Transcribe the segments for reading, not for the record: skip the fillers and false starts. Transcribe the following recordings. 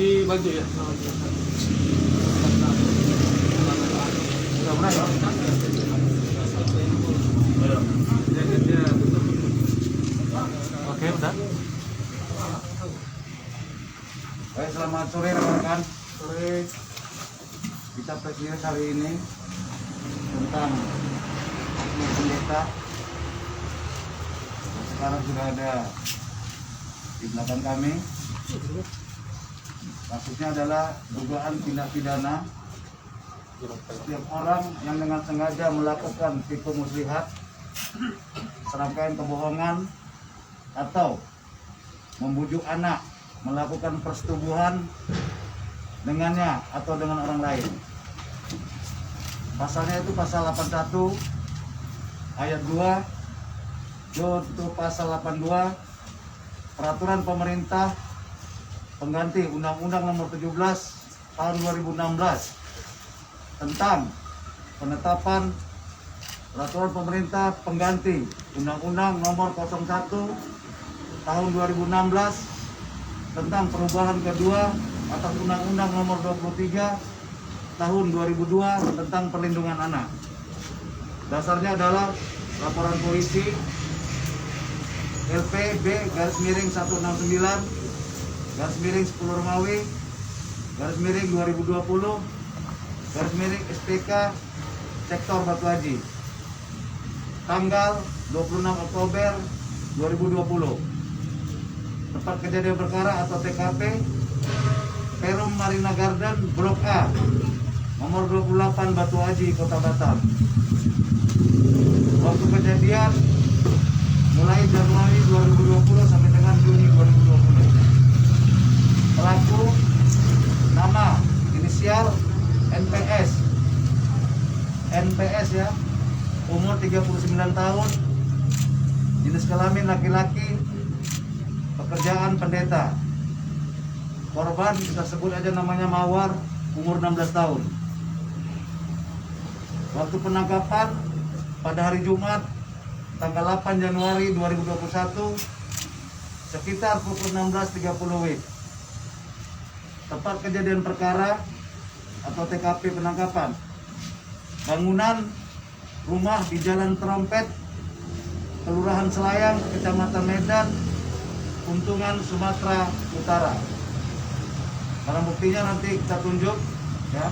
di baju ya. Sudah mulai ya? Dia tutup. Oke, udah. Baik, selamat sore rekan-rekan. Sore. Kita press release hari ini tentang oknum pendeta. Sekarang sudah ada di belakang kami. Kasusnya adalah dugaan tindak pidana setiap orang yang dengan sengaja melakukan tipu muslihat, serangkaian kebohongan, atau membujuk anak melakukan persetubuhan dengannya atau dengan orang lain. Pasalnya itu pasal 81 ayat 2 yaitu pasal 82 Peraturan Pemerintah Pengganti Undang-Undang Nomor 17 Tahun 2016 tentang penetapan Peraturan Pemerintah Pengganti Undang-Undang Nomor 01 Tahun 2016 tentang perubahan kedua atas Undang-Undang Nomor 23 Tahun 2002 tentang perlindungan anak. Dasarnya adalah laporan polisi LPB-169-10 Romawi /2020/SPK Sektor Batu Haji tanggal 26 Oktober 2020. Tempat kejadian perkara atau TKP Perum Marina Garden Blok A nomor 28 Batu Haji, Kota Batam. Waktu kejadian mulai Januari 2020 sampai dengan Juni 2020. Pelaku nama inisial NPS ya, umur 39 tahun, jenis kelamin laki-laki, pekerjaan pendeta. Korban kita sebut aja namanya Mawar, umur 16 tahun. Waktu penangkapan pada hari Jumat tanggal 8 Januari 2021 sekitar pukul 16.30 WIB. Tempat kejadian perkara atau TKP penangkapan bangunan rumah di Jalan Trompet, Kelurahan Selayang, Kecamatan Medan, Untungan, Sumatera Utara. Barang buktinya nanti kita tunjuk ya.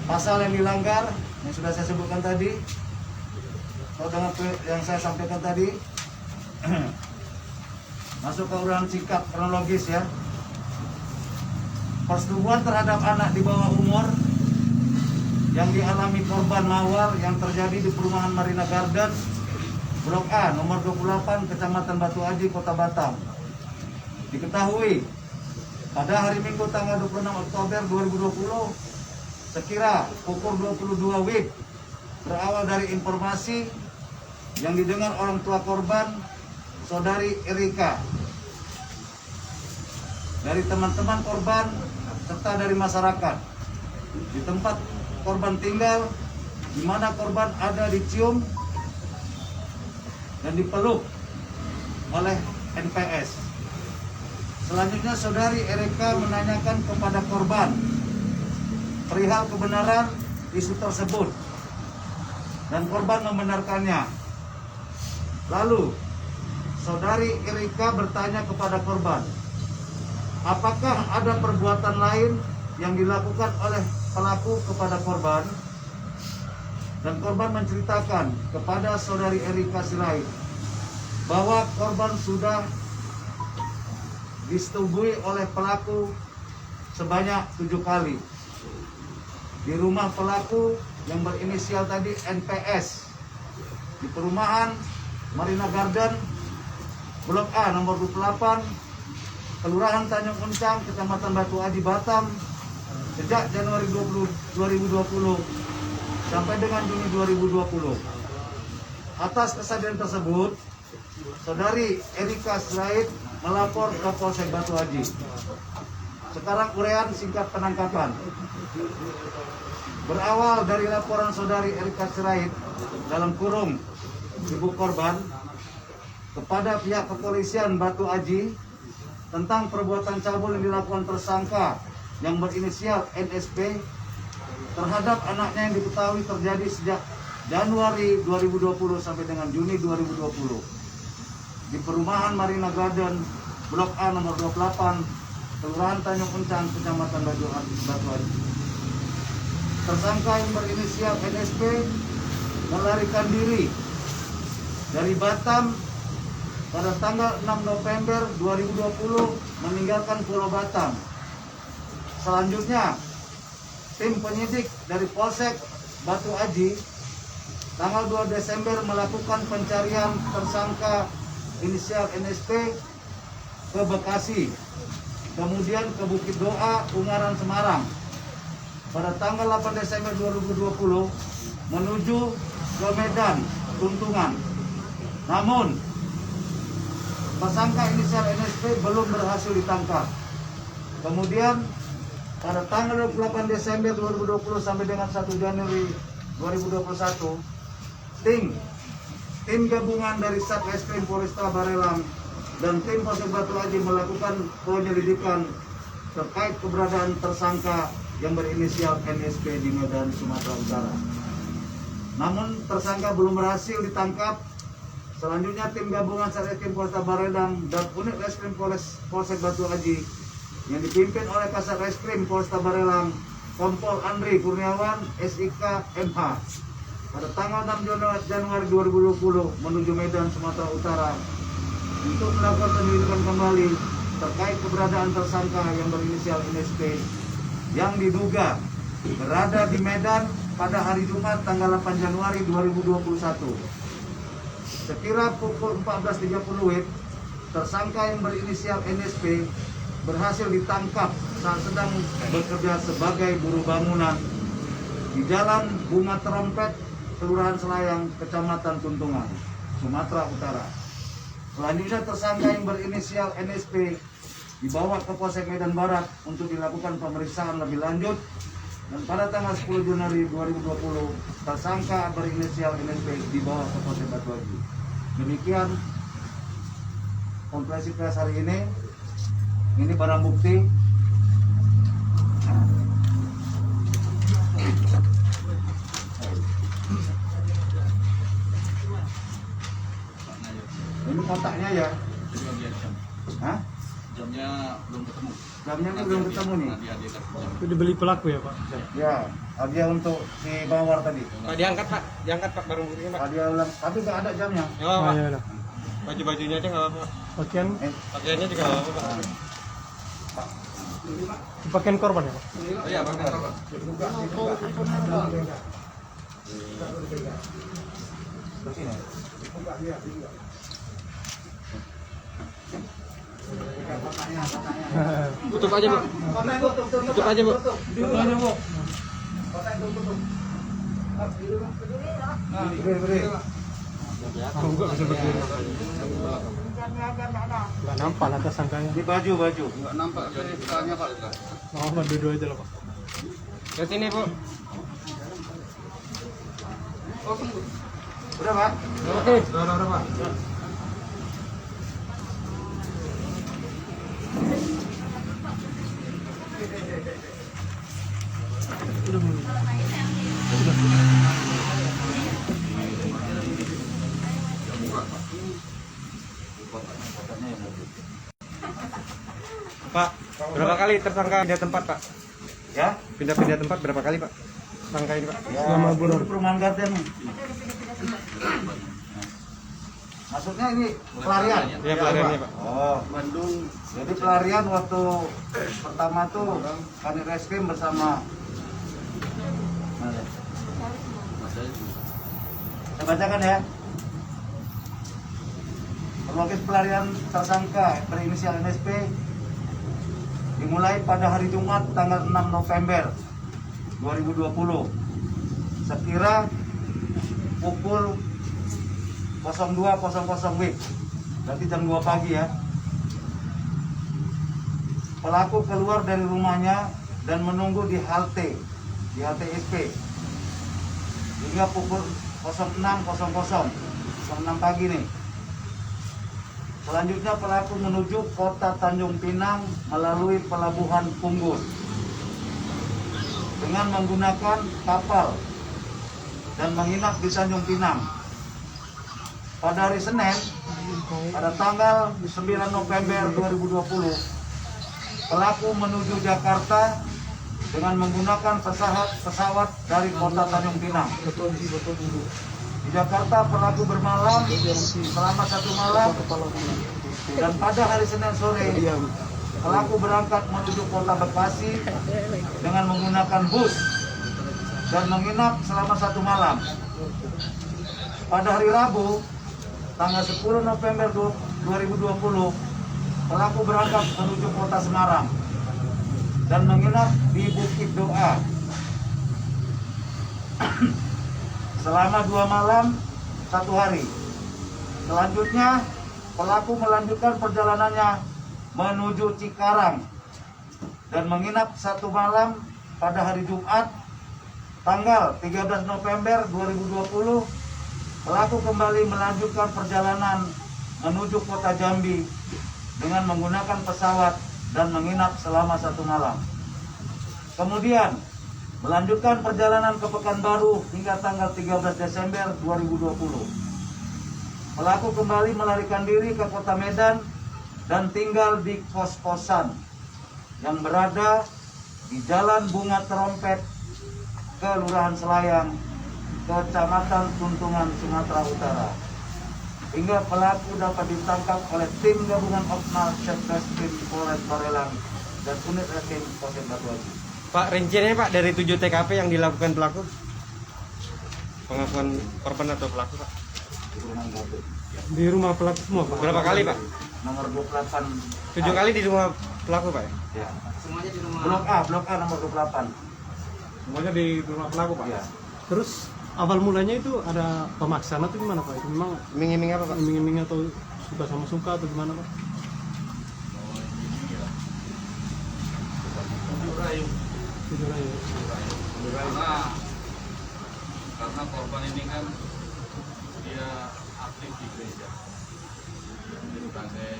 Pasal yang dilanggar yang sudah saya sebutkan tadi, atau dengan yang saya sampaikan tadi, masuk ke uraian sikap kronologis ya. Persetubuhan terhadap anak di bawah umur yang dialami korban Mawar yang terjadi di perumahan Marina Garden Blok A nomor 28 Kecamatan Batu Haji, Kota Batam. Diketahui pada hari Minggu tanggal 26 Oktober 2020 sekira pukul 22 WIB berawal dari informasi yang didengar orang tua korban, saudari Erika, dari teman-teman korban serta dari masyarakat di tempat korban tinggal, di mana korban ada dicium dan dipeluk oleh NPS. Selanjutnya saudari Erika menanyakan kepada korban perihal kebenaran isu tersebut dan korban membenarkannya. Lalu saudari Erika bertanya kepada korban, apakah ada perbuatan lain yang dilakukan oleh pelaku kepada korban? Dan korban menceritakan kepada saudari Erika Sirait bahwa korban sudah disetubui oleh pelaku sebanyak 7 kali di rumah pelaku yang berinisial tadi NPS di perumahan Marina Garden Blok A nomor 28 Kelurahan Tanjung Uncang, Kecamatan Batu Haji, Batam sejak Januari 2020 sampai dengan Juni 2020. Atas kejadian tersebut, saudari Erika Sirait melapor ke Polsek Batu Haji. Sekarang uraian singkat penangkapan. Berawal dari laporan saudari Erika Sirait dalam kurung ibu korban kepada pihak kepolisian Batu Haji tentang perbuatan cabul yang dilakukan tersangka yang berinisial NSP terhadap anaknya yang diketahui terjadi sejak Januari 2020 sampai dengan Juni 2020 di perumahan Marina Garden, Blok A nomor 28, Kelurahan Tanjung Kencang, Kecamatan Batu Aji. Tersangka yang berinisial NSP melarikan diri dari Batam pada tanggal 6 November 2020 meninggalkan Pulau Batam. Selanjutnya, tim penyidik dari Polsek Batu Aji tanggal 2 Desember melakukan pencarian tersangka inisial NSP ke Bekasi, kemudian ke Bukit Doa, Ungaran, Semarang. Pada tanggal 8 Desember 2020 menuju ke Medan, Tuntungan. Namun, tersangka inisial NSP belum berhasil ditangkap. Kemudian, pada tanggal 28 Desember 2020 sampai dengan 1 Januari 2021, tim gabungan dari Satreskrim Polresta Barelang dan tim Polsek Batu Aji melakukan penyelidikan terkait keberadaan tersangka yang berinisial NSP di Medan, Sumatera Utara. Namun tersangka belum berhasil ditangkap. Selanjutnya tim gabungan Satreskrim Polresta Barelang dan unit Reskrim Polsek Batu Aji yang dipimpin oleh Kasat Reskrim Polresta Barelang Kompol Andri Kurniawan SIK MH pada tanggal 6 Januari 2020 menuju Medan, Sumatera Utara untuk melakukan penyelidikan kembali terkait keberadaan tersangka yang berinisial NSP yang diduga berada di Medan pada hari Jumat tanggal 8 Januari 2021. Sekira pukul 14.30 WIB, tersangka yang berinisial NSP berhasil ditangkap saat sedang bekerja sebagai buruh bangunan di Jalan Bunga Trompet, Kelurahan Selayang, Kecamatan Tuntungan, Sumatera Utara. Selanjutnya tersangka yang berinisial NSP dibawa ke Polsek Medan Barat untuk dilakukan pemeriksaan lebih lanjut dan pada tanggal 10 Januari 2020 tersangka berinisial NSP dibawa ke Polsek Batu Aji. Demikian konferensi pers hari ini. Ini barang bukti. Ini kotaknya ya. Hah? Jamnya belum ketemu. Jamnya ini belum ketemu nih. Itu dibeli pelaku ya Pak? Ya, hadiah untuk si Mawar tadi. Pak diangkat Pak barang buktinya Pak. Hadiah ulang, tapi nggak ada jamnya. Oh, Pak. ya udah. Baju-bajunya aja nggak apa-apa. Pakaian, Pakaiannya juga nggak apa-apa Pak. pakaian korban ya Pak? Oh iya, Bang. Tutup aja Bu. Tutup aja Bu. Beri. Enggak bisa berdiri. Enggak nampak lah tersangkanya. Di baju. Enggak nampak jadi petanya, Pak. Oh, Pak, duduk aja lah Pak. Ke sini Bu. Udah, Pak? Oke. Udah, Pak. Pak, berapa kali tersangka pindah tempat Pak? Ya? Pindah-pindah tempat berapa kali Pak? Tersangka ini Pak? Ya, Selama bulan. ini perumahan Garden. Maksudnya ini pelarian? Iya pelariannya Pak. Oh, Bandung. Jadi pelarian waktu pertama tuh Kanit Reskrim bersama. Saya bacakan ya. Kronologis pelarian tersangka berinisial NSP dimulai pada hari Jumat tanggal 6 November 2020 sekira pukul 02.00 WIB, berarti jam 2 pagi ya. Pelaku keluar dari rumahnya dan menunggu di halte SP hingga pukul 06.00 6 pagi nih. Selanjutnya pelaku menuju kota Tanjung Pinang melalui pelabuhan Punggur dengan menggunakan kapal dan menginap di Tanjung Pinang. Pada hari Senin, pada tanggal 9 November 2020, pelaku menuju Jakarta dengan menggunakan pesawat dari kota Tanjung Pinang. Di Jakarta pelaku bermalam selama 1 malam dan pada hari Senin sore pelaku berangkat menuju kota Bekasi dengan menggunakan bus dan menginap selama 1 malam. Pada hari Rabu tanggal 10 November 2020 pelaku berangkat menuju kota Semarang dan menginap di Bukit Doa selama 2 malam 1 hari. Selanjutnya pelaku melanjutkan perjalanannya menuju Cikarang dan menginap 1 malam pada hari Jumat tanggal 13 November 2020. Pelaku kembali melanjutkan perjalanan menuju kota Jambi dengan menggunakan pesawat dan menginap selama 1 malam. Kemudian melanjutkan perjalanan ke Pekanbaru hingga tanggal 13 Desember 2020. Pelaku kembali melarikan diri ke kota Medan dan tinggal di kos-kosan yang berada di Jalan Bunga Trompet, Kelurahan Selayang, Kecamatan Tuntungan, Sumatera Utara. Hingga pelaku dapat ditangkap oleh tim gabungan Opnal Satreskrim Polres Barelang dan unit resim Polsek Batu Aji. Pak, rinciannya Pak dari 7 TKP yang dilakukan pelaku, pengakuan korban atau pelaku Pak? Di rumah pelaku semua Pak. Berapa kali Pak? Nomor 28. 7 kali di rumah pelaku Pak? Ya. Semuanya di rumah. Blok A nomor 28. Semuanya di rumah pelaku Pak. Ya. Terus awal mulanya itu ada pemaksaan atau gimana Pak? Itu memang Iming-iming apa Pak? iming-iming atau suka sama suka atau gimana Pak? Jujur aja. Karena korban ini kan dia aktif di gereja sebagai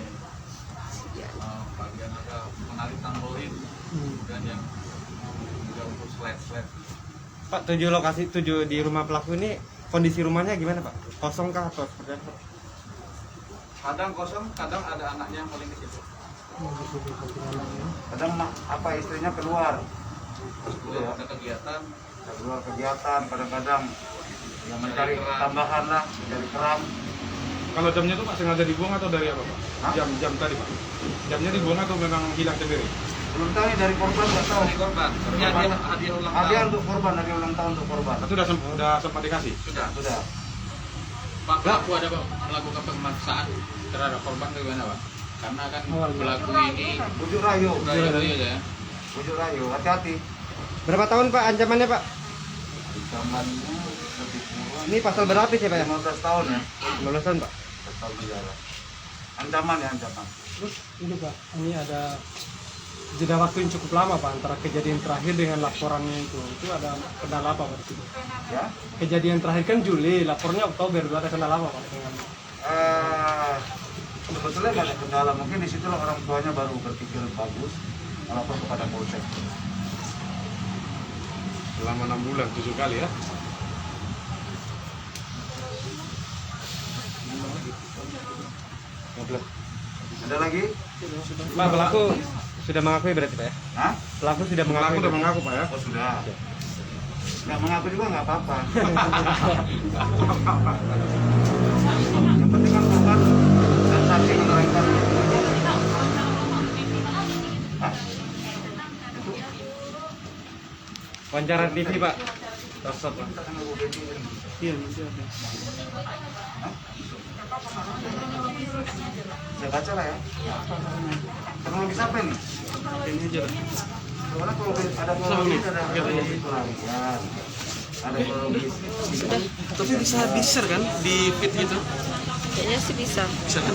bagian apa menarik tamborin dan yang juga untuk slide. Pak, 7 lokasi, 7 di rumah pelaku ini kondisi rumahnya gimana Pak? Kosong kah atau seperti apa? Kadang kosong, kadang ada anaknya yang paling kecil. Kadang istrinya keluar. Kemudian ada kegiatan. Keluar kegiatan, kadang-kadang yang mencari tambahan lah, mencari kerang. Kalau jamnya itu Pak sengaja dibuang atau dari apa Pak? Hah? Jam tadi Pak. Jamnya dibuang atau memang hilang sendiri? Belum tahu nih dari korban, nggak tahu. Dari korban. Ya, dia hadiah ulang Hadiah tahun. untuk korban, hadiah ulang tahun untuk korban. Itu udah sempat dikasih? Sudah. Pak, pelaku ada Pak melakukan pemaksaan terhadap korban bagaimana Pak? Karena kan pelaku ini Bujuk rayu. ya. Bujuk rayu, hati-hati. Berapa tahun Pak ancamannya Pak? Ancamannya lebih kurang Ini pasal berlapis ya Pak ya? 15 tahun ya. 15 tahun Pak? 15 tahun penjara. Ancaman ya, ancaman. Terus ini Pak, ini ada jeda waktu yang cukup lama Pak antara kejadian terakhir dengan laporannya itu ada kendala apa Pak di situ? Ya. Kejadian terakhir kan Juli, lapornya Oktober, itu ada kendala apa Pak dengan Sebetulnya nggak ada kendala, mungkin di situ orang tuanya baru berpikir bagus melapor kepada polsek. Selama 6 bulan, 7 kali ya? Ada lagi? Pak, pelaku sudah mengakui berarti Pak ya? Hah? Pelaku sudah mengakui. Pelaku udah mengaku Pak ya? Oh sudah. Nggak mengaku juga nggak apa-apa. Yang penting kan korban dan saksi menerangkan. Wawancara TV Pak. Tosot Pak. Iya, nanti ada. Saya baca lah ya. Teknologi apa ini? Ini aja. Soalnya kalau ada teknologi ada teknologi pelarian. Ada teknologi. Tapi bisa di-share kan di feed gitu? Kayaknya sih bisa. Bisa kan?